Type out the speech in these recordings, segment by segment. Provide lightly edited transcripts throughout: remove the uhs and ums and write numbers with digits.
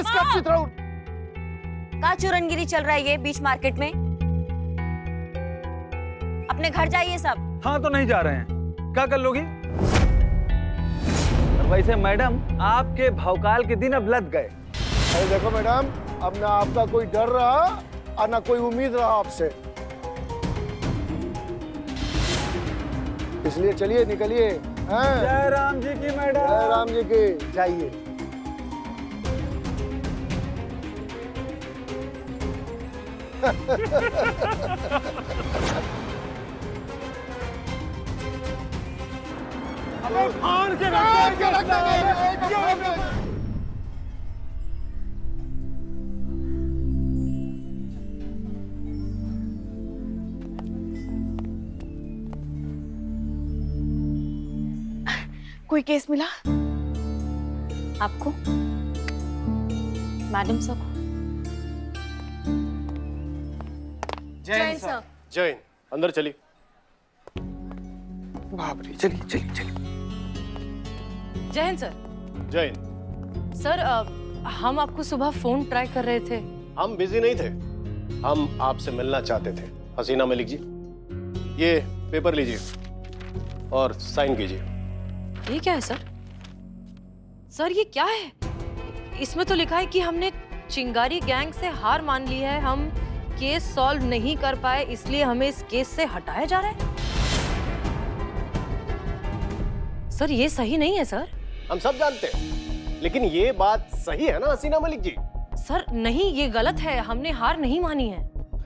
sit down. का चुरनगिरी चल रहा है ये बीच मार्केट में? अपने घर जाइए सब। हाँ तो नहीं जा रहे हैं, क्या कर लोगी? वैसे मैडम आपके भौकाल के दिन अब लग गए। अरे देखो मैडम, अब ना आपका कोई डर रहा और ना कोई उम्मीद रहा आपसे, इसलिए चलिए निकलिए। जय राम जी की मैडम। जय राम जी की। जाइए। अबे फाड़ के रख दे। कोई केस मिला आपको? मैडम सर को? जैन सर। जैन, अंदर चलिए। बाप रे, चलिए चलिए चलिए। जैन सर। जैन, सर हम आपको सुबह फोन ट्राई कर रहे थे। हम बिजी नहीं थे, हम आपसे मिलना चाहते थे। हसीना मलिक जी, ये पेपर लीजिए और साइन कीजिए। ये क्या है सर? सर ये क्या है? इसमें तो लिखा है कि हमने चिंगारी गैंग से हार मान ली है, हम केस सॉल्व नहीं कर पाए इसलिए हमें इस केस से हटाया जा रहा है। सर ये सही नहीं है सर। हम सब जानते हैं, लेकिन ये बात सही है ना हसीना मलिक जी? सर नहीं, ये गलत है, हमने हार नहीं मानी है।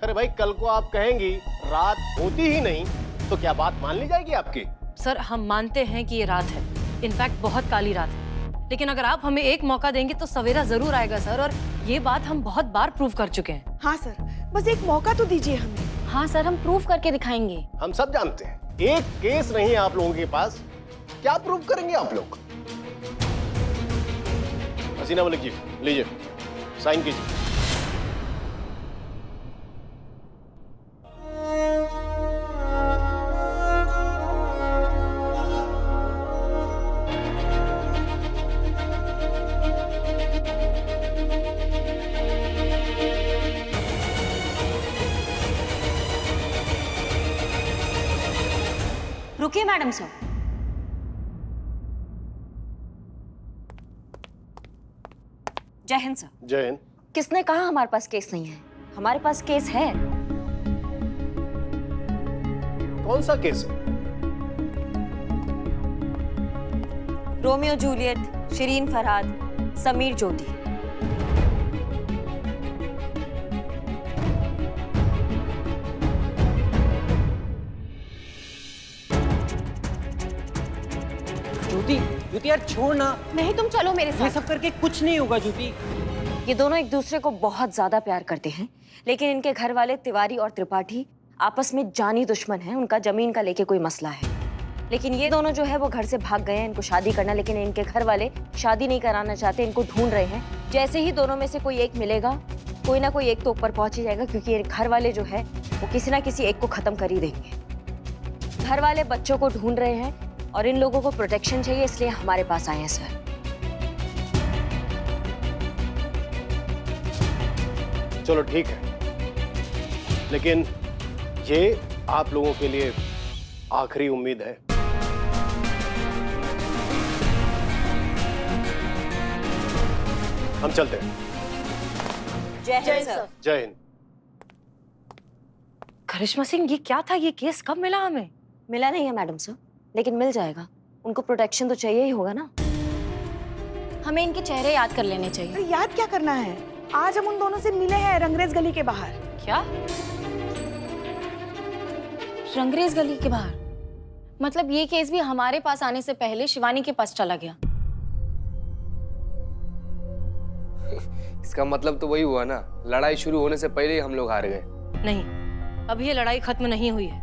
अरे भाई, कल को आप कहेंगी रात होती ही नहीं तो क्या बात मान ली जाएगी आपकी? सर हम मानते हैं कि ये रात है, इनफैक्ट बहुत काली रात है, लेकिन अगर आप हमें एक मौका देंगे तो सवेरा जरूर आएगा सर, और ये बात हम बहुत बार प्रूव कर चुके हैं। हाँ सर, बस एक मौका तो दीजिए हमें। हाँ सर, हम प्रूफ करके दिखाएंगे। हम सब जानते हैं, एक केस नहीं है आप लोगों के पास, क्या प्रूव करेंगे आप लोग? हसीना मलिक जी, लीजिए साइन कीजिए। रुकिए मैडम सर। जय हिंद सर। जय हिंद। किसने कहा हमारे पास केस नहीं है? हमारे पास केस है। कौन सा केस है? रोमियो जूलियट, शिरीन फरहाद, समीर ज्योति। ज्योति, ज्योति यार छोड़ ना। नहीं, तुम चलो मेरे ये साथ। सब करके कुछ नहीं होगा ज्योति। ये दोनों एक दूसरे को बहुत ज्यादा प्यार करते हैं, लेकिन इनके घर वाले तिवारी और त्रिपाठी आपस में जानी दुश्मन हैं। उनका जमीन का लेके कोई मसला है, लेकिन ये दोनों जो है वो घर से भाग गए हैं। इनको शादी करना, लेकिन इनके घर वाले शादी नहीं कराना चाहते, इनको ढूंढ रहे हैं। जैसे ही दोनों में से कोई एक मिलेगा, कोई ना कोई एक तो ऊपर पहुंच ही जाएगा, क्योंकि ये घर वाले जो है वो किसी ना किसी एक को खत्म कर ही देंगे। घर वाले बच्चों को ढूंढ रहे हैं और इन लोगों को प्रोटेक्शन चाहिए, इसलिए हमारे पास आए हैं सर। चलो ठीक है, लेकिन ये आप लोगों के लिए आखिरी उम्मीद है। हम चलते हैं। जय हिंद सर। जय हिंद। करिश्मा सिंह, ये क्या था? ये केस कब मिला हमें? मिला नहीं है मैडम सर, लेकिन मिल जाएगा। उनको प्रोटेक्शन तो चाहिए ही होगा ना। हमें इनके चेहरे याद कर लेने चाहिए। अरे याद क्या करना है, आज हम उन दोनों से मिले हैं रंगरेज गली के बाहर। क्या? रंगरेज गली के बाहर? मतलब ये केस भी हमारे पास आने से पहले शिवानी के पास चला गया। इसका मतलब तो वही हुआ ना, लड़ाई शुरू होने से पहले ही हम लोग हार गए। नहीं, अभी ये लड़ाई खत्म नहीं हुई है,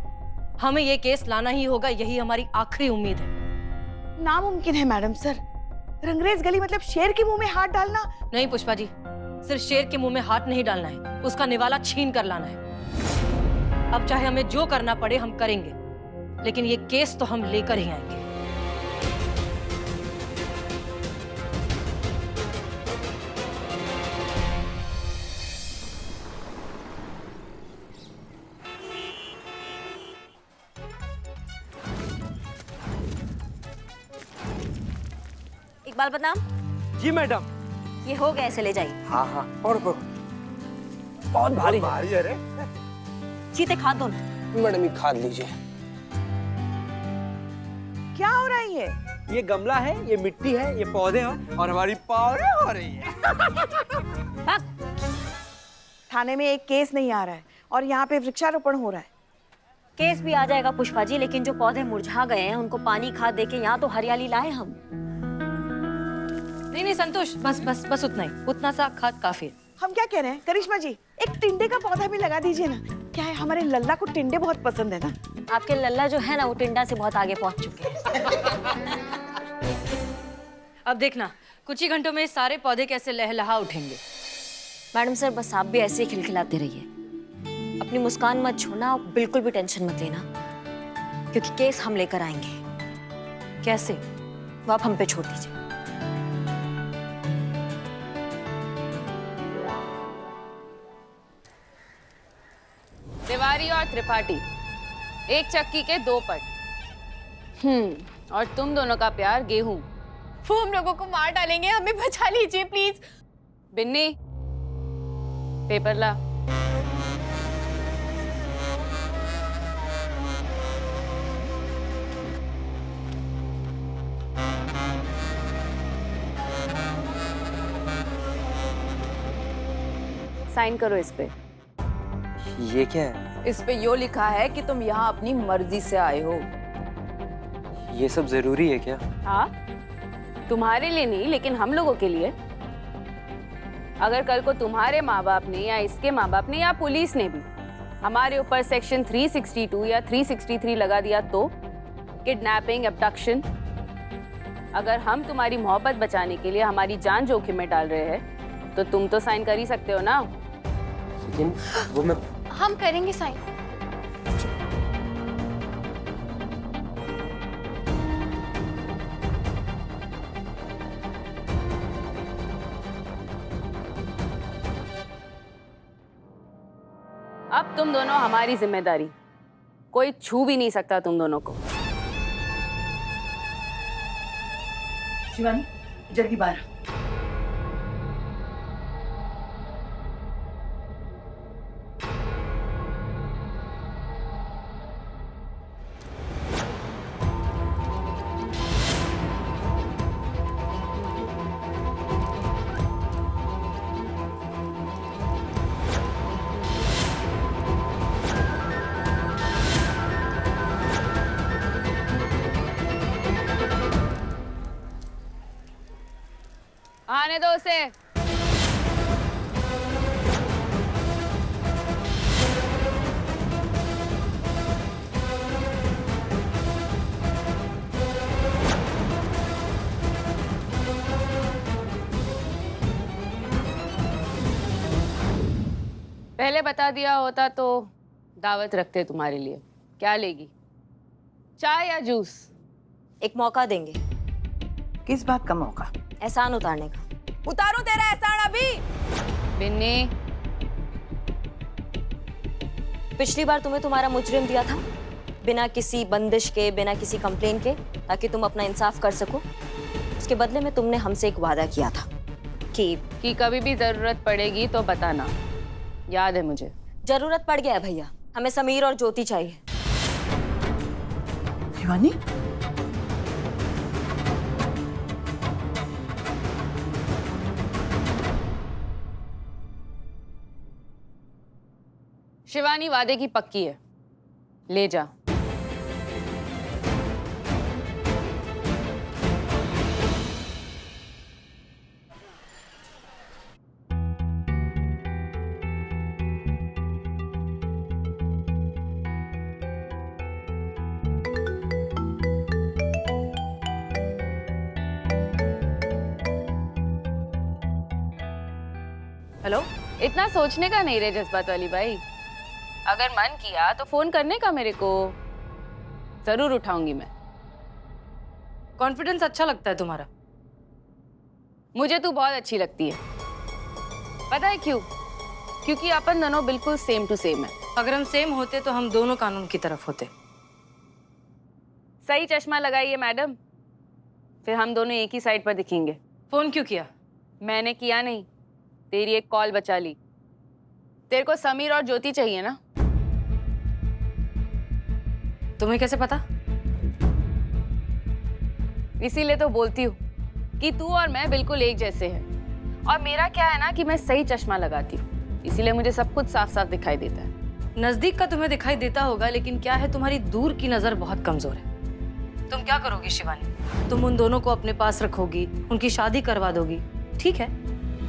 हमें ये केस लाना ही होगा, यही हमारी आखिरी उम्मीद है। नामुमकिन है मैडम सर, रंगरेज गली मतलब शेर के मुंह में हाथ डालना। नहीं पुष्पा जी, सिर्फ शेर के मुंह में हाथ नहीं डालना है, उसका निवाला छीन कर लाना है। अब चाहे हमें जो करना पड़े हम करेंगे, लेकिन ये केस तो हम लेकर ही आएंगे। इकबाल बदनाम, जी मैडम। ये हो गया, इसे ले जाइए। हाँ हाँ, पढ़ो पढ़ो। बहुत भारी है। अरे चीते खाद दो ना। मैडम ये खाद लीजिए। क्या हो रहा है ये? ये गमला है, ये मिट्टी है, ये पौधे हैं और हमारी पावड़े हो रही है। थाने में एक केस नहीं आ रहा है और यहाँ पे वृक्षारोपण हो रहा है। केस भी आ जाएगा पुष्पा जी, लेकिन जो पौधे मुरझा गए हैं उनको पानी खाद देके यहाँ तो हरियाली लाए हम। नहीं नहीं संतोष, बस बस बस उतना ही, उतना सा खाद काफी है। हम क्या कह रहे हैं करिश्मा जी, एक टिंडे का पौधा भी लगा दीजिए ना। क्या है, हमारे लल्ला को टिंडे बहुत पसंद है ना। आपके लल्ला जो है ना वो टिंडा से बहुत आगे पहुंच चुके हैं। अब देखना कुछ ही घंटों में सारे पौधे कैसे लहलहा उठेंगे। मैडम सर बस आप भी ऐसे ही खिलखिलाते रहिए, अपनी मुस्कान मत छोड़ना और बिल्कुल भी टेंशन मत लेना, क्योंकि केस हम लेकर आएंगे। कैसे? वो आप हम पे छोड़ दीजिए। तिवारी और त्रिपाठी, एक चक्की के दो पट। और तुम दोनों का प्यार गेहूं। वो हम लोगों को मार डालेंगे, हमें बचा लीजिए प्लीज। बिन्नी, पेपर ला। साइन करो इस पे। ये क्या है? इस पे यो लिखा है कि तुम यहाँ अपनी मर्जी से आए हो। ये सब जरूरी है क्या? हाँ, तुम्हारे लिए नहीं लेकिन हम लोगों के लिए। अगर कल को तुम्हारे माँ बाप ने या इसके माँ बाप ने या पुलिस ने भी हमारे ऊपर सेक्शन 362 या 363 लगा दिया तो किडनैपिंग, एब्डक्शन, अगर हम तुम्हारी मोहब्बत बचाने के लिए हमारी जान जोखिम में डाल रहे हैं तो तुम तो साइन कर ही सकते हो ना। लेकिन वो मैं हम करेंगे साइन। अब तुम दोनों हमारी जिम्मेदारी, कोई छू भी नहीं सकता तुम दोनों को। शिवानी जल्दी बाहर। आने दो उसे। पहले बता दिया होता तो दावत रखते तुम्हारे लिए। क्या लेगी, चाय या जूस? एक मौका देंगे। किस बात का मौका? एहसान उतारने का। उतारूं तेरा एहसान अभी? बिन्नी, पिछली बार तुम्हें तुम्हारा मुजरिम दिया था बिना किसी बंदिश के, बिना किसी कंप्लेन के, ताकि तुम अपना इंसाफ कर सको। उसके बदले में तुमने हमसे एक वादा किया था कि कभी भी जरूरत पड़ेगी तो बताना। याद है मुझे। जरूरत पड़ गया है भैया, हमें समीर और ज्योति चाहिए। शिवानी शिवानी वादे की पक्की है, ले जा। हेलो, इतना सोचने का नहीं रे जज्बात वाली भाई। अगर मन किया तो फोन करने का मेरे को, जरूर उठाऊंगी मैं। कॉन्फिडेंस अच्छा लगता है तुम्हारा। मुझे तू बहुत अच्छी लगती है। पता है क्यों? क्योंकि अपन दोनों बिल्कुल सेम टू सेम है। अगर हम सेम होते तो हम दोनों कानून की तरफ होते। सही चश्मा लगाइए मैडम, फिर हम दोनों एक ही साइड पर दिखेंगे। फोन क्यों किया? मैंने किया नहीं, तेरी एक कॉल बचा ली। तेरे को समीर और ज्योति चाहिए ना? तुम्हें कैसे पता? इसीलिए तो बोलती हूँ कि तू और मैं बिल्कुल एक जैसे हैं। और मेरा क्या है ना कि मैं सही चश्मा लगाती हूँ, इसीलिए मुझे सब कुछ साफ साफ दिखाई देता है। नजदीक का तुम्हें दिखाई देता होगा, लेकिन क्या है, तुम्हारी दूर की नजर बहुत कमजोर है। तुम क्या करोगी शिवानी? तुम उन दोनों को अपने पास रखोगी, उनकी शादी करवा दोगी, ठीक है,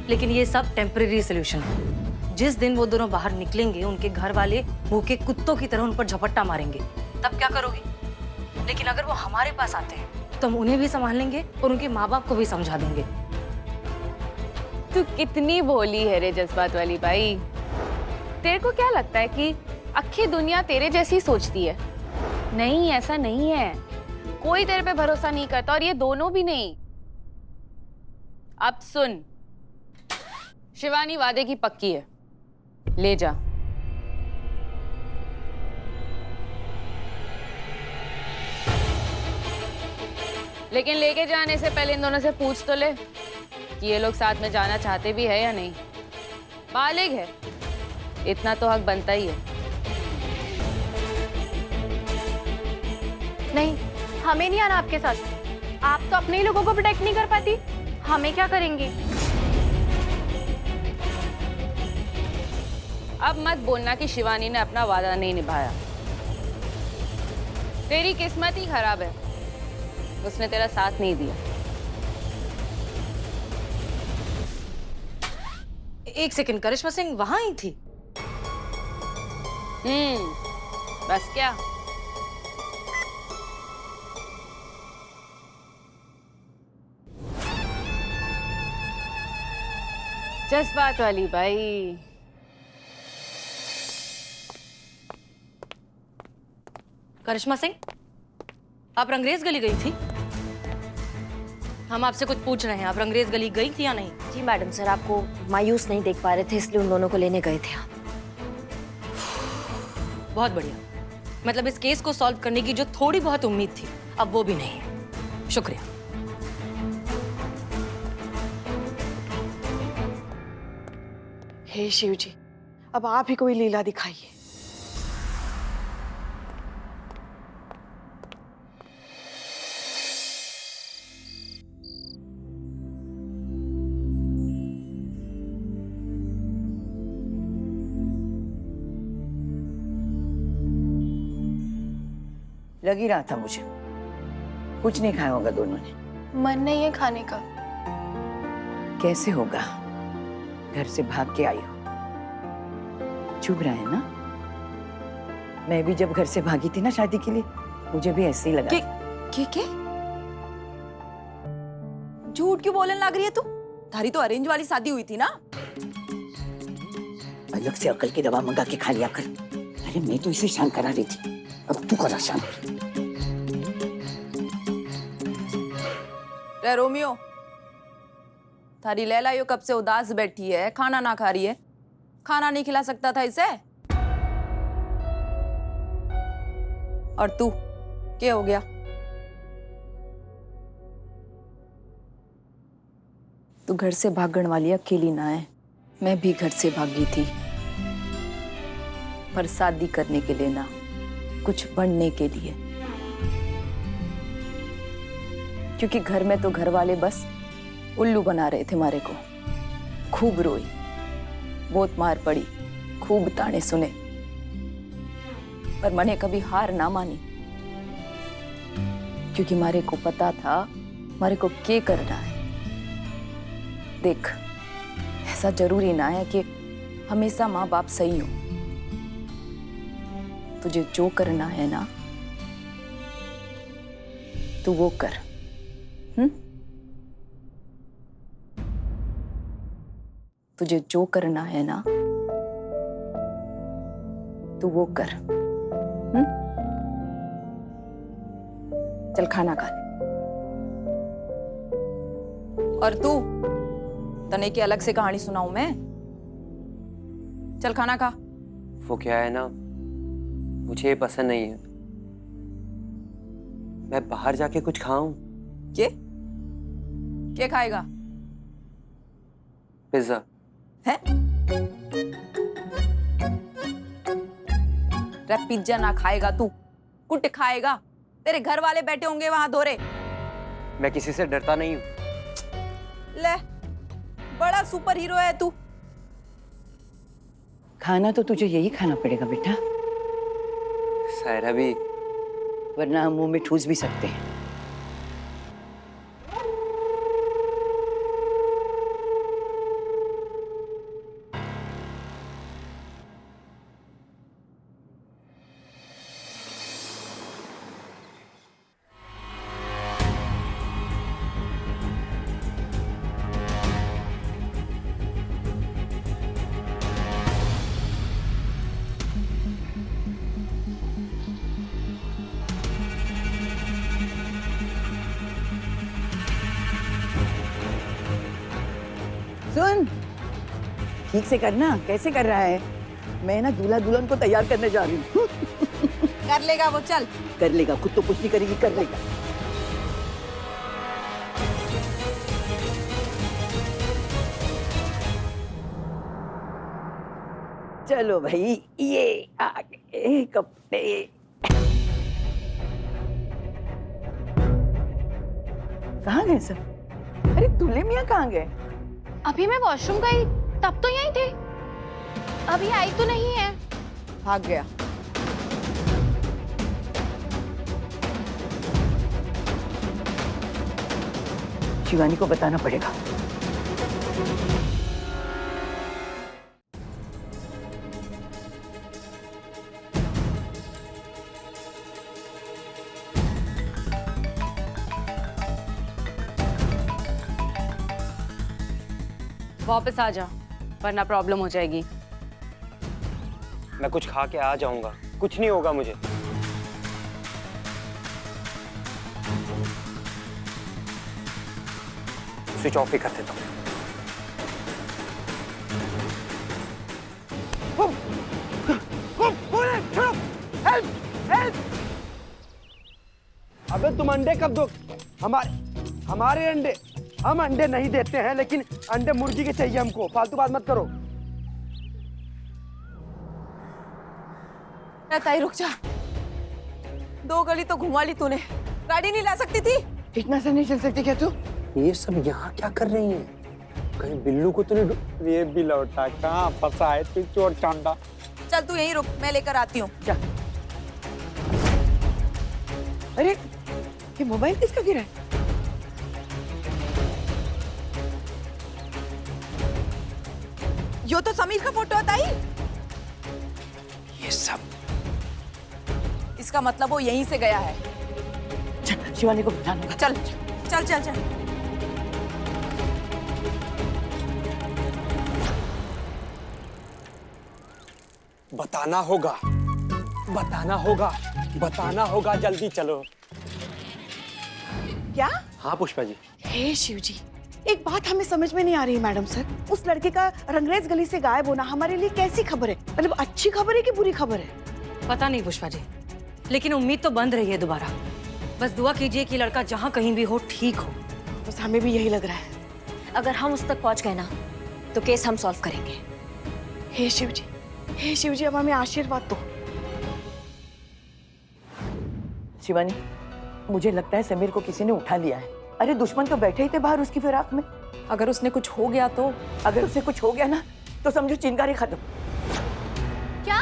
लेकिन ये सब टेम्परेरी सोल्यूशन है। जिस दिन वो दोनों बाहर निकलेंगे, उनके घर वाले भूखे कुत्तों की तरह उन पर झपट्टा मारेंगे, तब क्या करोगी? लेकिन अगर वो हमारे पास आते हैं तो हम उन्हें भी संभाल लेंगे और उनके माँ बाप को भी समझा देंगे। तू कितनी भोली है रे जज्बात वाली बाई। तेरे को क्या लगता है कि अक्खी दुनिया तेरे जैसी सोचती है? नहीं, ऐसा नहीं है। कोई तेरे पे भरोसा नहीं करता, और ये दोनों भी नहीं। अब सुन, शिवानी वादे की पक्की है, ले जा। लेकिन लेके जाने से पहले इन दोनों से पूछ तो ले कि ये लोग साथ में जाना चाहते भी है या नहीं। बालिग है, इतना तो हक बनता ही है। नहीं, हमें नहीं आना आपके साथ। आप तो अपने ही लोगों को प्रोटेक्ट नहीं कर पाती, हमें क्या करेंगे? अब मत बोलना कि शिवानी ने अपना वादा नहीं निभाया। तेरी किस्मत ही खराब है, उसने तेरा साथ नहीं दिया। एक सेकंड, करिश्मा सिंह वहां ही थी? बस क्या? जज्बात वाली बाई। करिश्मा सिंह, आप रंगरेज गली गई थी? हम आपसे कुछ पूछ रहे हैं, आप रंगरेज गली गई थी या नहीं? जी मैडम सर, आपको मायूस नहीं देख पा रहे थे, इसलिए उन दोनों को लेने गए थे आप। बहुत बढ़िया। मतलब इस केस को सॉल्व करने की जो थोड़ी बहुत उम्मीद थी, अब वो भी नहीं है। शुक्रिया। हे शिव जी, अब आप ही कोई लीला दिखाइए। लग ही रहा था मुझे, कुछ नहीं खाया होगा दोनों ने। मन नहीं है खाने का। कैसे होगा, घर से भाग के आई हो, चुभ रहा है ना? मैं भी जब घर से भागी थी ना शादी के लिए, मुझे भी ऐसे ही लगा। के? झूठ क्यों बोलने लग रही है तू? थारी तो अरेंज वाली शादी हुई थी ना? अलग से अकल की दवा मंगा के खा लिया कर। अरे मैं तो इसे शांत करा रही थी, अब तू करा शांत। रे रोमियो, थारी लैला यो कब से उदास बैठी है, खाना ना खा रही है। खाना नहीं खिला सकता था इसे? और तू क्या हो गया? तू घर से भागने वाली अकेली ना है, मैं भी घर से भागी थी, पर शादी करने के लिए ना, कुछ बनने के लिए। क्योंकि घर में तो घर वाले बस उल्लू बना रहे थे मारे को। खूब रोई, बहुत मार पड़ी, खूब ताने सुने, पर मैंने कभी हार ना मानी, क्योंकि मारे को पता था मारे को क्या करना है। देख, ऐसा जरूरी ना है कि हमेशा माँ बाप सही हो। तुझे जो करना है ना, तू वो कर। तुझे जो करना है ना, तू वो कर। चल खाना खा ले। और तू, तने की अलग से कहानी सुनाऊं मैं? चल खाना खा। वो क्या है ना, मुझे ये पसंद नहीं है। मैं बाहर जाके कुछ खाऊं। ये क्या खाएगा? पिज्जा। है? रे पिज्जा ना खाएगा तू, कुट खाएगा। तेरे घर वाले बैठे होंगे वहां धोरे। मैं किसी से डरता नहीं हूँ। ले, बड़ा सुपर हीरो है तू। खाना तो तुझे यही खाना पड़ेगा बेटा, सायरा भी। वरना हम मुंह में ठूस भी सकते हैं। सुन, ठीक से करना। कैसे कर रहा है? मैं ना दूल्हा दुल्हन को तैयार करने जा रही हूँ। कर लेगा वो, चल। कर लेगा, खुद तो कुछ नहीं करेगी, कर लेगा। चलो भाई, ये आ गए कपड़े। कहाँ गए सब? अरे दूल्हे मियाँ कहाँ गए? अभी मैं वॉशरूम गई, तब तो यहीं थे। अभी आई तो नहीं है। भाग गया। शिवानी को बताना पड़ेगा। वापस आ जा, वरना प्रॉब्लम हो जाएगी। मैं कुछ खा के आ जाऊंगा, कुछ नहीं होगा मुझे। स्विच ऑफ ही कर देता हूँ। अबे तुम अंडे कब दो? हमारे अंडे, हम अंडे नहीं देते हैं, लेकिन अंडे मुर्गी के चाहिए हमको। फालतू बात मत करो। ताई रुक जा, 2 गली तो घुमा ली तूने, गाड़ी नहीं ला सकती थी? इतना सा नहीं चल सकती क्या तू? ये सब यहाँ क्या कर रही हैं? कहीं बिल्लू को तूने ये भी लौटा, कहाँ फंसा है तू चोर चांदा? चल तू यहीं रुक, मैं लेकर आती हूँ। जा। अरे ये मोबाइल किसका गिरा है? यो तो समीर का फोटो है ताई। ये सब इसका मतलब वो यहीं से गया है। चल शिवानी को बताना होगा। चल चल चल चल। बताना होगा, बताना होगा, बताना होगा, जल्दी चलो। क्या? हाँ पुष्पा जी। हे शिव जी, एक बात हमें समझ में नहीं आ रही मैडम सर। उस लड़के का रंगरेज गली से गायब होना हमारे लिए कैसी खबर है? मतलब अच्छी खबर है कि बुरी खबर है? पता नहीं पुष्पा जी, लेकिन उम्मीद तो बंद रही है दोबारा। बस दुआ कीजिए कि लड़का जहाँ कहीं भी हो ठीक हो। बस हमें भी यही लग रहा है। अगर हम उस तक पहुंच गए ना, तो केस हम सॉल्व करेंगे। हे शिव जी, हे शिव जी, अब हमें आशीर्वाद दो। शिवानी, मुझे लगता है समीर को किसी ने उठा लिया है। अरे दुश्मन तो बैठे ही थे बाहर उसकी फिराक में। अगर उसने कुछ हो गया तो? अगर उसे कुछ हो गया ना, तो समझो चिंगारी खत्म। क्या?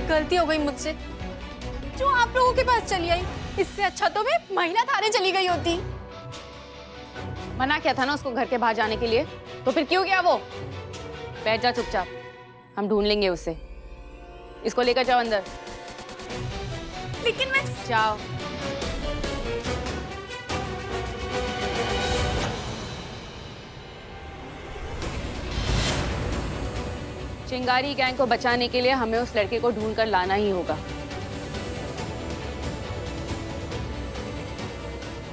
गलती हो गई मुझसे, जो आप लोगों के पास चली आई। इससे अच्छा तो मैं महिला थाने चली गई होती। मना किया था ना उसको घर के बाहर जाने के लिए, तो फिर क्यों गया वो? बैठ जा चुपचाप, हम ढूंढ लेंगे उसे। इसको लेकर जाओ अंदर। लेकिन मैं जाओ। चिंगारी गैंग को बचाने के लिए हमें उस लड़के को ढूंढ कर लाना ही होगा।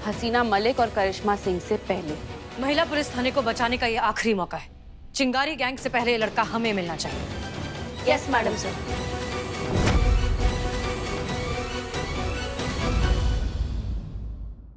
हसीना मलिक और करिश्मा सिंह से पहले। महिला पुलिस थाने को बचाने का ये आखिरी मौका है। चिंगारी गैंग से पहले ये लड़का हमें मिलना चाहिए। Yes madam sir.